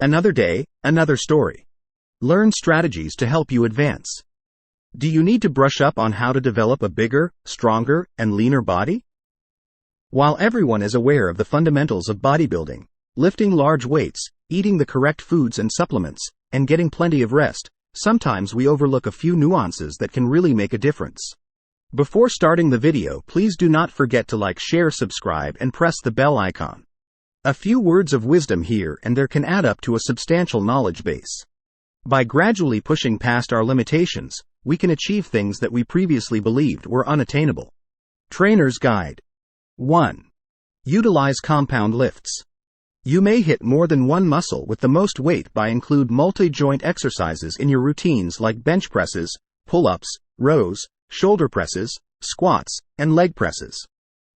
Another day, another story. Learn strategies to help you advance. Do you need to brush up on how to develop a bigger, stronger, and leaner body? While everyone is aware of the fundamentals of bodybuilding, lifting large weights, eating the correct foods and supplements, and getting plenty of rest, sometimes we overlook a few nuances that can really make a difference. Before starting the video, please do not forget to like, share, subscribe, and press the bell icon. A few words of wisdom here and there can add up to a substantial knowledge base. By gradually pushing past our limitations, we can achieve things that we previously believed were unattainable. Trainer's Guide. 1. Utilize compound lifts. You may hit more than one muscle with the most weight by include multi-joint exercises in your routines like bench presses, pull-ups, rows, shoulder presses, squats, and leg presses.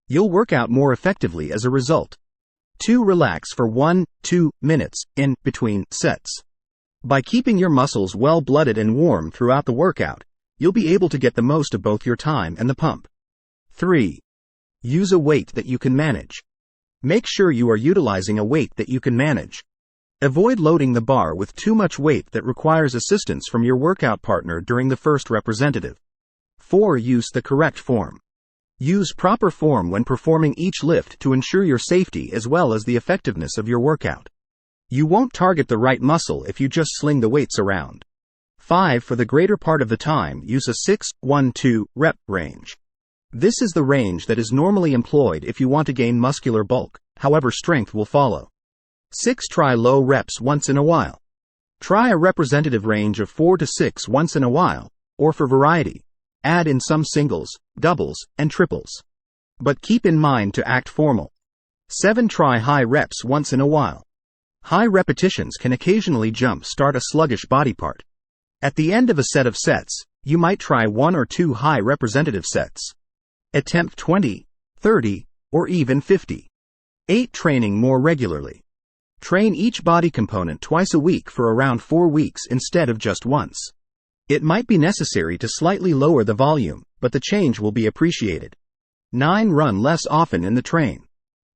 You'll work out more effectively as a result. 2. Relax for 1-2 minutes in between sets. By keeping your muscles well-blooded and warm throughout the workout, you'll be able to get the most of both your time and the pump. 3. Use a weight that you can manage. Make sure you are utilizing a weight that you can manage. Avoid loading the bar with too much weight that requires assistance from your workout partner during the first representative. 4. Use the correct form. Use proper form when performing each lift to ensure your safety as well as the effectiveness of your workout. You won't target the right muscle if you just sling the weights around. 5. For the greater part of the time, use a 6-1-2 rep range. This is the range that is normally employed if you want to gain muscular bulk, however strength will follow. 6. Try low reps once in a while. Try a representative range of 4 to 6 once in a while, or for variety, add in some singles, doubles, and triples. But keep in mind to act formal. 7. Try high reps once in a while. High repetitions can occasionally jump-start a sluggish body part. At the end of a set of sets, you might try 1 or 2 high representative sets. Attempt 20, 30, or even 50. 8. Training more regularly. Train each body component twice a week for around 4 weeks instead of just once. It might be necessary to slightly lower the volume, but the change will be appreciated. 9. Run less often in the train.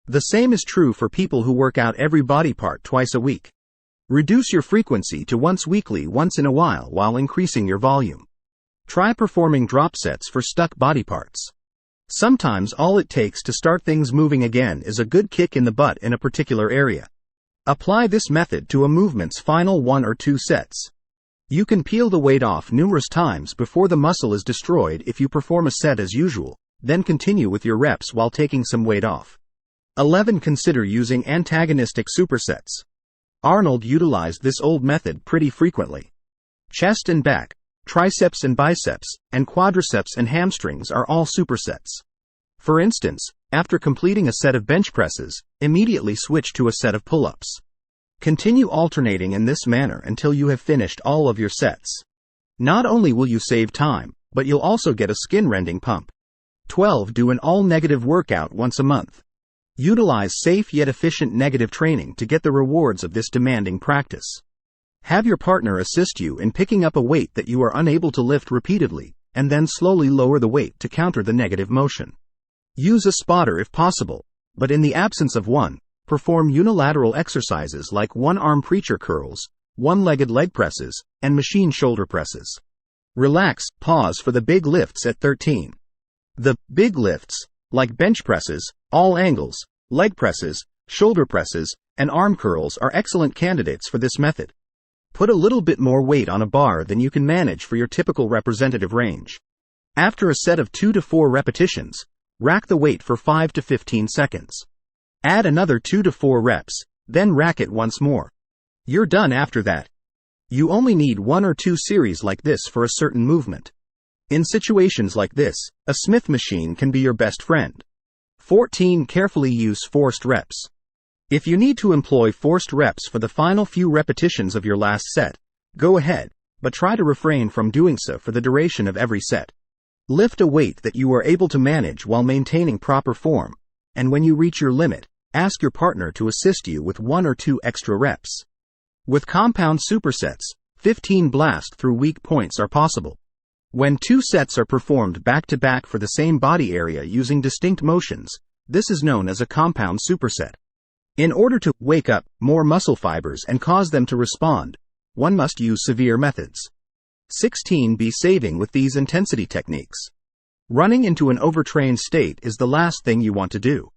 The same is true for people who work out every body part twice a week. Reduce your frequency to once weekly once in a while increasing your volume. Try performing drop sets for stuck body parts. Sometimes all it takes to start things moving again is a good kick in the butt in a particular area. Apply this method to a movement's final 1 or 2 sets. You can peel the weight off numerous times before the muscle is destroyed if you perform a set as usual, then continue with your reps while taking some weight off. 11. Consider using antagonistic supersets. Arnold utilized this old method pretty frequently. Chest and back, triceps and biceps, and quadriceps and hamstrings are all supersets. For instance, after completing a set of bench presses, immediately switch to a set of pull-ups. Continue alternating in this manner until you have finished all of your sets. Not only will you save time, but you'll also get a skin-rending pump. 12. Do an all-negative workout once a month. Utilize safe yet efficient negative training to get the rewards of this demanding practice. Have your partner assist you in picking up a weight that you are unable to lift repeatedly, and then slowly lower the weight to counter the negative motion. Use a spotter if possible, but in the absence of one, perform unilateral exercises like one-arm preacher curls, one-legged leg presses, and machine shoulder presses. Relax, pause for the big lifts at 13. The big lifts, like bench presses, all angles, leg presses, shoulder presses, and arm curls are excellent candidates for this method. Put a little bit more weight on a bar than you can manage for your typical representative range. After a set of 2 to 4 repetitions, rack the weight for 5 to 15 seconds. Add another 2 to 4 reps, then rack it once more. You're done after that. You only need 1 or 2 series like this for a certain movement. In situations like this, a Smith machine can be your best friend. 14. Carefully use forced reps. If you need to employ forced reps for the final few repetitions of your last set, go ahead, but try to refrain from doing so for the duration of every set. Lift a weight that you are able to manage while maintaining proper form, and when you reach your limit, ask your partner to assist you with 1 or 2 extra reps. With compound supersets, 15 blast through weak points are possible. When 2 sets are performed back-to-back for the same body area using distinct motions, this is known as a compound superset. In order to wake up more muscle fibers and cause them to respond, one must use severe methods. 16. Be saving with these intensity techniques. Running into an overtrained state is the last thing you want to do.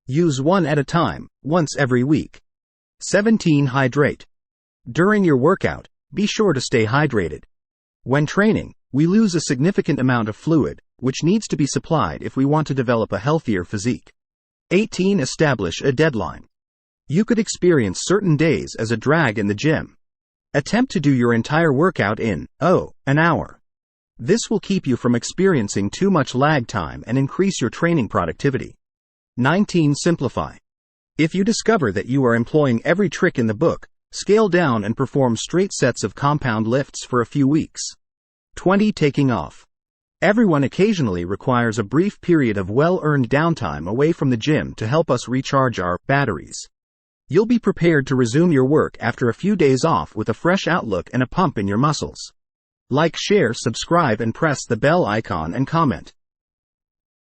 Use one at a time, once every week. 17. Hydrate. During your workout, be sure to stay hydrated. When training, we lose a significant amount of fluid, which needs to be supplied if we want to develop a healthier physique. 18. Establish a deadline. You could experience certain days as a drag in the gym. Attempt to do your entire workout in, an hour. This will keep you from experiencing too much lag time and increase your training productivity. 19. Simplify. If you discover that you are employing every trick in the book, scale down and perform straight sets of compound lifts for a few weeks. 20. Taking off. Everyone occasionally requires a brief period of well-earned downtime away from the gym to help us recharge our batteries. You'll be prepared to resume your work after a few days off with a fresh outlook and a pump in your muscles. Like, share, subscribe, and press the bell icon and comment.